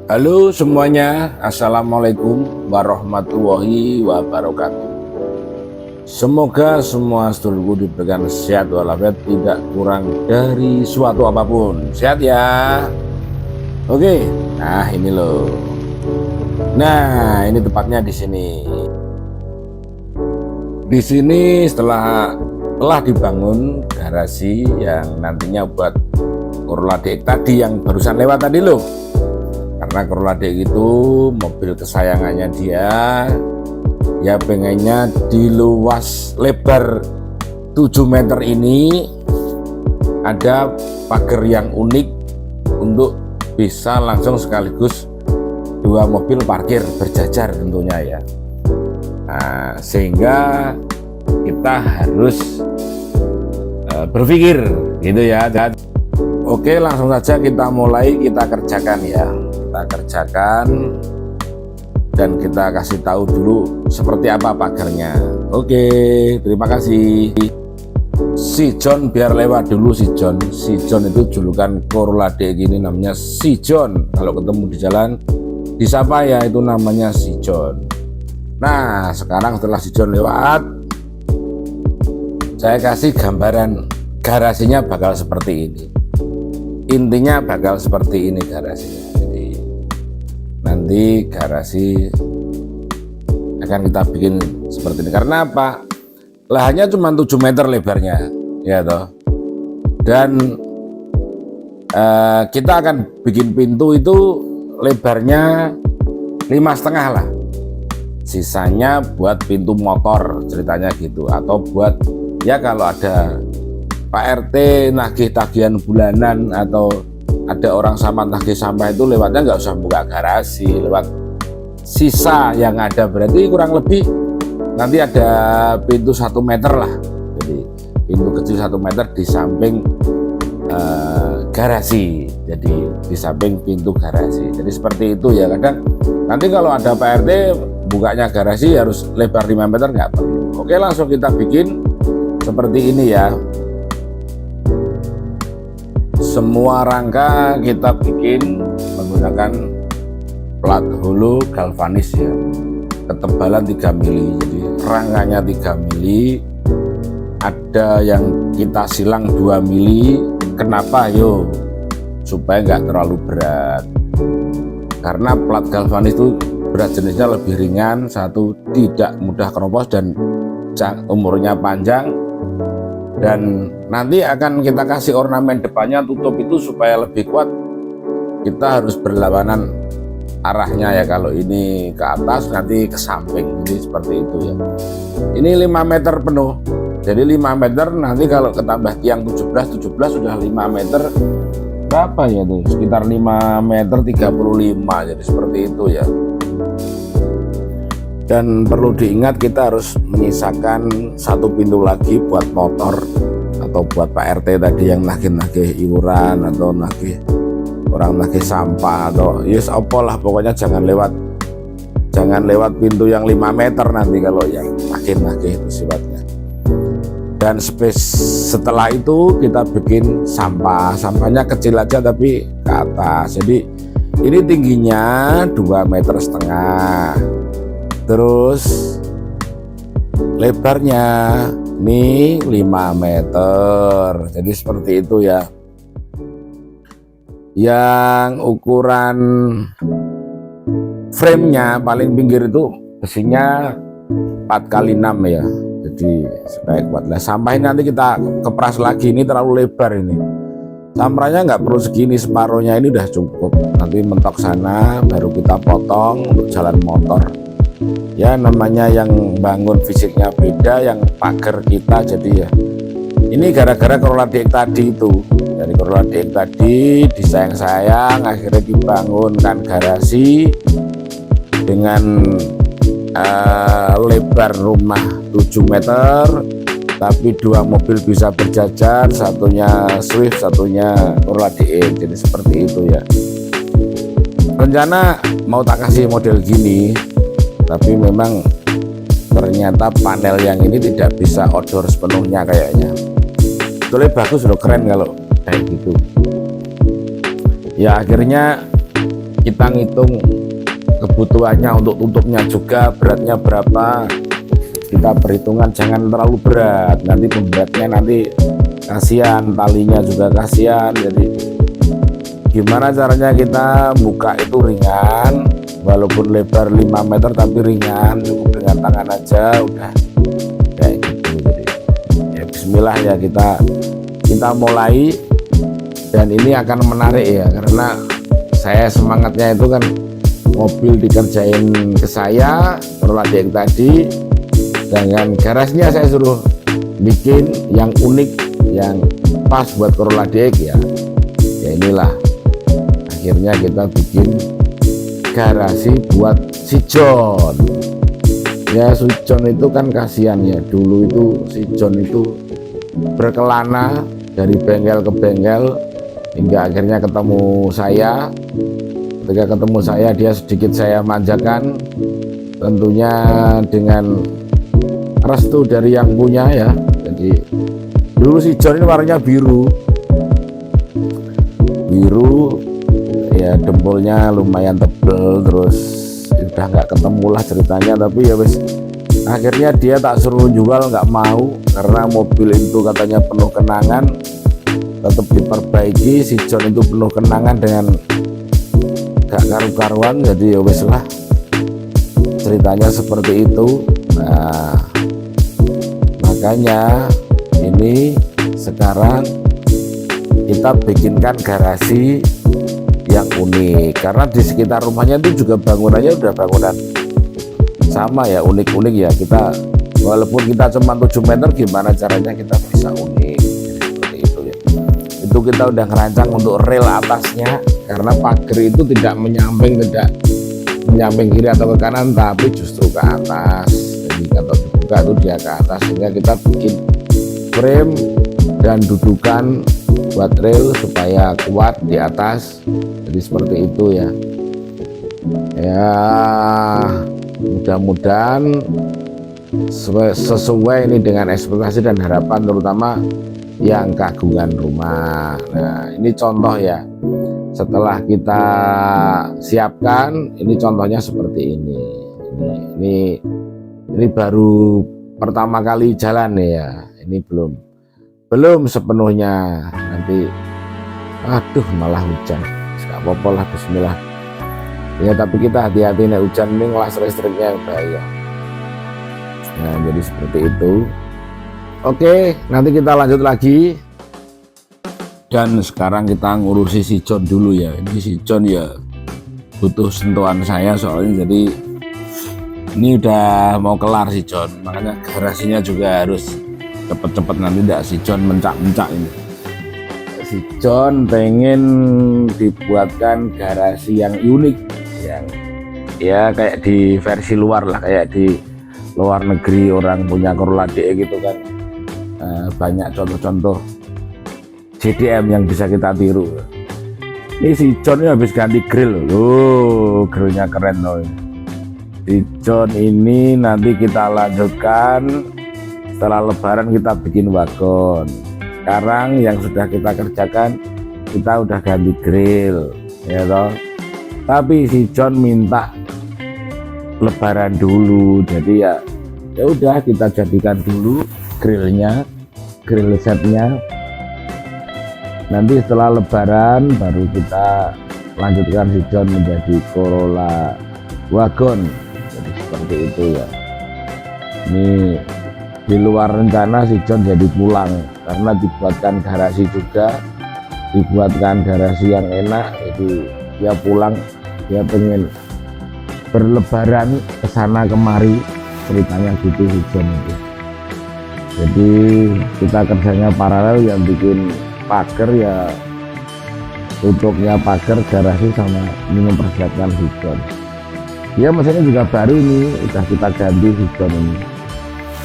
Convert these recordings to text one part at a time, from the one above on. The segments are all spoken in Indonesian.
Halo semuanya, Assalamualaikum warahmatullahi wabarakatuh. Semoga semua sedulurku diberikan sehat walafiat, tidak kurang dari suatu apapun. Sehat ya. Oke, nah ini loh. Nah ini tepatnya di sini. Di sini telah dibangun garasi yang nantinya buat Corolla DX tadi yang barusan lewat tadi loh. Karena Corolla DX itu mobil kesayangannya dia, ya pengennya di luas lebar 7 meter ini ada pagar yang unik untuk bisa langsung sekaligus 2 mobil parkir berjajar tentunya ya. Nah, sehingga kita harus berpikir gitu ya. Oke, langsung saja kita mulai, kita kerjakan ya. Kita kerjakan dan kita kasih tahu dulu seperti apa pagarnya. Oke, terima kasih. Si John biar lewat dulu si John. Si John itu julukan Corolla DX ini namanya si John. Kalau ketemu di jalan disapa ya itu namanya si John. Nah, sekarang setelah si John lewat, saya kasih gambaran garasinya bakal seperti ini. Intinya bakal seperti ini garasinya. Nanti garasi akan kita bikin seperti ini. Karena apa? Lahannya cuma 7 meter lebarnya, ya toh. Dan kita akan bikin pintu itu lebarnya 5,5 lah. Sisanya buat pintu motor ceritanya gitu, atau buat ya kalau ada Pak RT nagih tagihan bulanan atau ada orang sama tagih sampah itu lewatnya nggak usah buka garasi, lewat sisa yang ada berarti kurang lebih nanti ada pintu 1 meter lah. Jadi pintu kecil 1 meter di samping garasi, jadi di samping pintu garasi. Jadi seperti itu ya. Kadang nanti kalau ada Pak RT bukanya garasi harus lebar 5 meter nggak perlu. Oke, langsung kita bikin seperti ini ya. Semua rangka kita bikin menggunakan plat holo galvanis ya, ketebalan 3 mili. Jadi rangkanya 3 mili, ada yang kita silang 2 mili. Kenapa yo? Supaya nggak terlalu berat. Karena plat galvanis itu berat jenisnya lebih ringan, satu tidak mudah keropos dan umurnya panjang. Dan nanti akan kita kasih ornamen depannya tutup itu supaya lebih kuat. Kita harus berlawanan arahnya ya, kalau ini ke atas nanti ke samping, jadi seperti itu ya. Ini 5 meter penuh, jadi 5 meter nanti kalau ketambah tiang 17 sudah 5 meter berapa ya tuh, sekitar 5 meter 35, jadi seperti itu ya. Dan perlu diingat kita harus menyisakan 1 pintu lagi buat motor atau buat Pak RT tadi yang nagih-nagih iuran atau orang nagih sampah atau yes apalah, pokoknya jangan lewat pintu yang 5 meter nanti kalau yang nagih-nagih itu sifatnya. Dan space setelah itu kita bikin sampahnya kecil aja tapi ke atas. Jadi ini tingginya 2,5 meter. Terus lebarnya ini 5 meter, jadi seperti itu ya. Yang ukuran framenya paling pinggir itu besinya 4x6 ya, jadi supaya kuat lah. Sampah ini nanti kita kepras lagi, ini terlalu lebar ini. Sampahnya nggak perlu segini, separuhnya ini udah cukup. Nanti mentok sana baru kita potong untuk jalan motor. Ya namanya yang bangun fisiknya beda, yang pagar kita jadi ya. Ini gara-gara Corolla DX tadi itu. Dari Corolla DX tadi disayang-sayang akhirnya dibangunkan garasi dengan lebar rumah 7 meter, tapi 2 mobil bisa berjajar, satunya Swift, satunya Corolla DX. Jadi seperti itu ya. Rencana mau tak kasih model gini, tapi memang ternyata panel yang ini tidak bisa outdoor sepenuhnya kayaknya. Sebetulnya bagus loh, keren kalau kayak gitu. Ya akhirnya kita ngitung kebutuhannya untuk tutupnya juga, beratnya berapa, kita perhitungan jangan terlalu berat, nanti pemberatnya nanti kasihan, talinya juga kasihan. Jadi gimana caranya kita buka itu ringan, walaupun lebar 5 meter tapi ringan, cukup dengan tangan aja udah kayak gitu. Jadi ya bismillah ya, kita mulai. Dan ini akan menarik ya, karena saya semangatnya itu kan mobil dikerjain ke saya, Corolla DX tadi, dengan garasinya saya suruh bikin yang unik, yang pas buat Corolla DX ya. Ya inilah akhirnya kita bikin garasi buat si John. Ya si John itu kan kasihan ya, dulu itu si John itu berkelana dari bengkel ke bengkel hingga akhirnya ketemu saya. Ketika ketemu saya, dia sedikit saya manjakan, tentunya dengan restu dari yang punya ya. Jadi dulu si John ini warnanya biru ya, dempulnya lumayan tebel, terus udah nggak ketemu lah ceritanya. Tapi ya wes, akhirnya dia tak suruh jual, nggak mau, karena mobil itu katanya penuh kenangan, tetap diperbaiki. Si John itu penuh kenangan dengan gak karu-karuan. Jadi ya wes lah, ceritanya seperti itu. Nah makanya ini sekarang kita bikinkan garasi yang unik, karena di sekitar rumahnya itu juga bangunannya udah bangunan sama ya, unik-unik ya. Kita walaupun kita cuma 7 meter, gimana caranya kita bisa unik. Seperti itu ya. Itu kita udah ngerancang untuk rel atasnya, karena pagar itu tidak menyamping kiri atau ke kanan, tapi justru ke atas. Jadi kalau dibuka itu dia ke atas, sehingga kita bikin frame dan dudukan buat rel supaya kuat di atas. Jadi seperti itu ya. Ya mudah-mudahan sesuai ini dengan ekspektasi dan harapan, terutama yang kagungan rumah. Nah ini contoh ya, setelah kita siapkan, ini contohnya seperti ini. Ini baru pertama kali jalan ya, ini belum sepenuhnya. Nanti aduh malah hujan, nggak apa-apa lah, bismillah ya. Tapi kita hati-hati nih, hujan ini ngelas listriknya yang bahaya. Nah jadi seperti itu. Oke, nanti kita lanjut lagi. Dan sekarang kita ngurusi si John dulu ya. Ini si John ya butuh sentuhan saya, soalnya jadi ini udah mau kelar si John, makanya garasinya juga harus cepet-cepet, nanti tidak si John mencak-mencak ini. Si John pengen dibuatkan garasi yang unik, yang ya kayak di versi luar lah, kayak di luar negeri orang punya Corolla DX gitu kan. Banyak contoh-contoh JDM yang bisa kita tiru. Ini si John ini habis ganti grill loh, grillnya keren loh. Si John ini nanti kita lanjutkan setelah lebaran, kita bikin wagon. Sekarang yang sudah kita kerjakan, kita udah ganti grill ya toh. Tapi si John minta lebaran dulu, jadi ya udah kita jadikan dulu grillnya, grill setnya. Nanti setelah lebaran baru kita lanjutkan si John menjadi Corolla wagon. Jadi seperti itu ya. Ini di luar rencana si John jadi pulang, karena dibuatkan garasi juga, dibuatkan garasi yang enak. Jadi dia pulang, dia pengen berlebaran ke sana kemari, ceritanya gitu si John itu. Jadi kita kerjanya paralel, yang bikin pagar ya, tutupnya pagar, garasi, sama ini mempersiapkan si John. Dia mesinnya juga baru ini, udah kita ganti si John ini.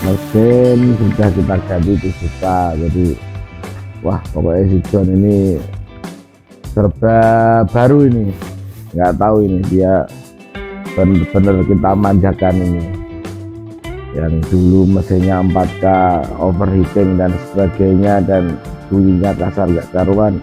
Mesin sudah kita ganti juga. Jadi wah pokoknya si John ini serba baru ini, nggak tahu ini dia bener-bener kita manjakan ini. Yang dulu mesinnya 4K, overheating dan sebagainya, dan bunyinya kasar gak karuan,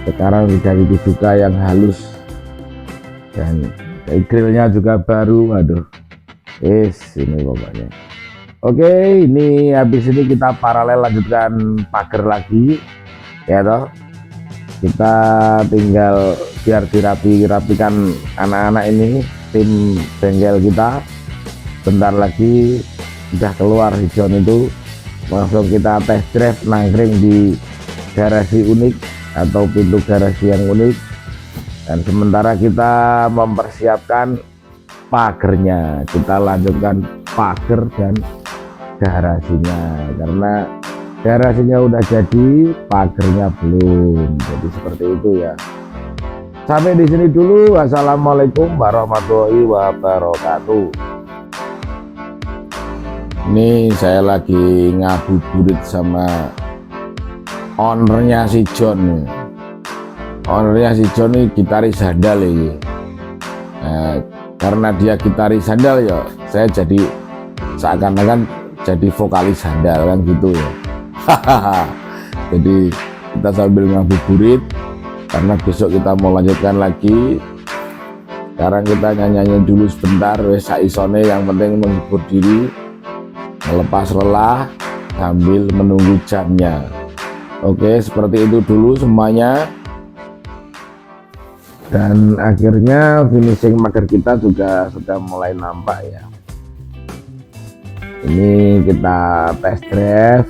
sekarang diganti juga yang halus. dan grillnya juga baru. Waduh, ini pokoknya. Oke, ini habis ini kita paralel lanjutkan pagar lagi ya toh. Kita tinggal biar dirapikan anak-anak ini, tim bengkel kita. Bentar lagi udah keluar hijau itu, langsung kita test drive nangkring di garasi unik atau pintu garasi yang unik. Dan sementara kita mempersiapkan pagernya, kita lanjutkan pagar dan garasinya, karena garasinya udah jadi, pagernya belum. Jadi seperti itu ya. Sampai di sini dulu. Wassalamualaikum warahmatullahi wabarakatuh. Ini saya lagi ngabuburit sama ownernya si John. Ownernya si John ini gitaris handal ini. Nah, karena dia gitaris handal ya, saya jadi seakan-akan jadi vokalis handal kan gitu ya. Jadi kita sambil ngabuburit karena besok kita mau lanjutkan lagi. Sekarang kita nyanyi dulu sebentar, wes saisone, yang penting menghibur diri, melepas lelah sambil menunggu jamnya. Oke, seperti itu dulu semuanya. Dan akhirnya finishing pagar kita juga sudah mulai nampak ya. Ini kita test drive,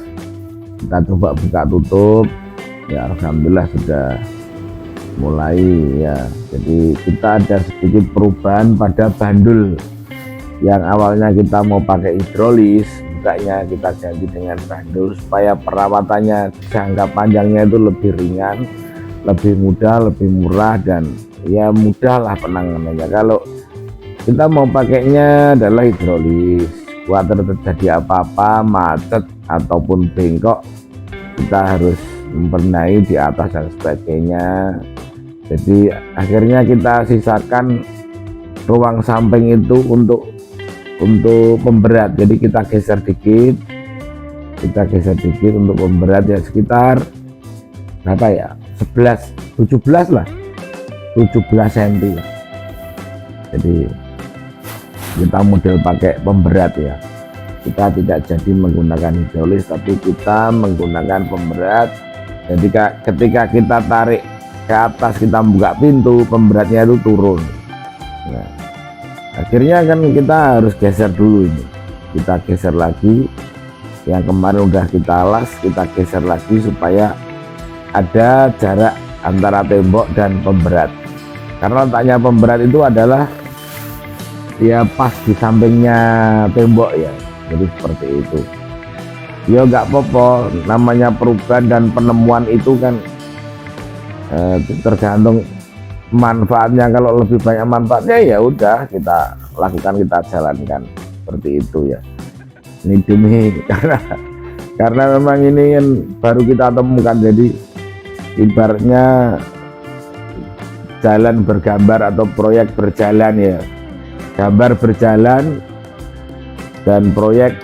kita coba buka tutup ya, alhamdulillah sudah mulai ya. Jadi kita ada sedikit perubahan pada bandul yang awalnya kita mau pakai hidrolis, bukanya kita ganti dengan bandul supaya perawatannya jangka panjangnya itu lebih ringan, lebih mudah, lebih murah, dan ya mudah lah penanganannya. Kalau kita mau pakainya adalah hidrolis, kuatir terjadi apa-apa, macet ataupun bengkok, kita harus membenahi di atas dan sebagainya. Jadi akhirnya kita sisakan ruang samping itu untuk pemberat. Jadi kita geser dikit untuk pemberat ya, sekitar berapa ya, 17 lah, 17 cm. Jadi kita model pakai pemberat ya, kita tidak jadi menggunakan hidrolis tapi kita menggunakan pemberat. Jadi ketika kita tarik ke atas, kita buka pintu, pemberatnya itu turun. Nah, akhirnya kan kita harus geser dulu ini, kita geser lagi yang kemarin udah kita las, kita geser lagi supaya ada jarak antara tembok dan pemberat, karena letaknya pemberat itu adalah ya pas di sampingnya tembok ya. Jadi seperti itu ya, nggak apa-apa, namanya perubahan dan penemuan itu kan tergantung manfaatnya. Kalau lebih banyak manfaatnya ya udah kita lakukan, kita jalankan seperti itu ya. Ini demi karena memang ini kan baru kita temukan, jadi ibaratnya jalan bergambar atau proyek berjalan ya, gambar berjalan dan proyek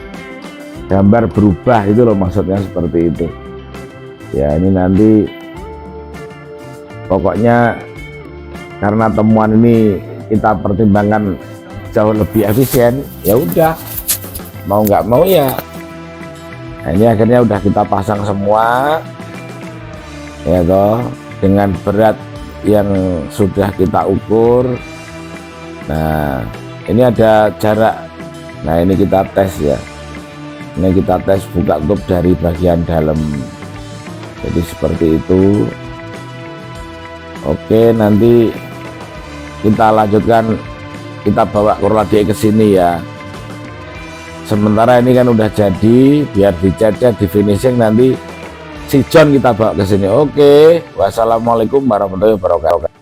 gambar berubah, itu loh maksudnya, seperti itu ya. Ini nanti pokoknya karena temuan ini kita pertimbangkan jauh lebih efisien, ya udah mau nggak mau ya. Nah, ini akhirnya udah kita pasang semua ya toh, dengan berat yang sudah kita ukur. Nah, ini ada jarak. Nah, ini kita tes ya, ini kita tes buka tutup dari bagian dalam. Jadi seperti itu. Oke, nanti kita lanjutkan, kita bawa Corlade ke sini ya. Sementara ini kan udah jadi, biar dicat, di finishing nanti si John kita bawa ke sini. Oke, wassalamualaikum warahmatullahi wabarakatuh.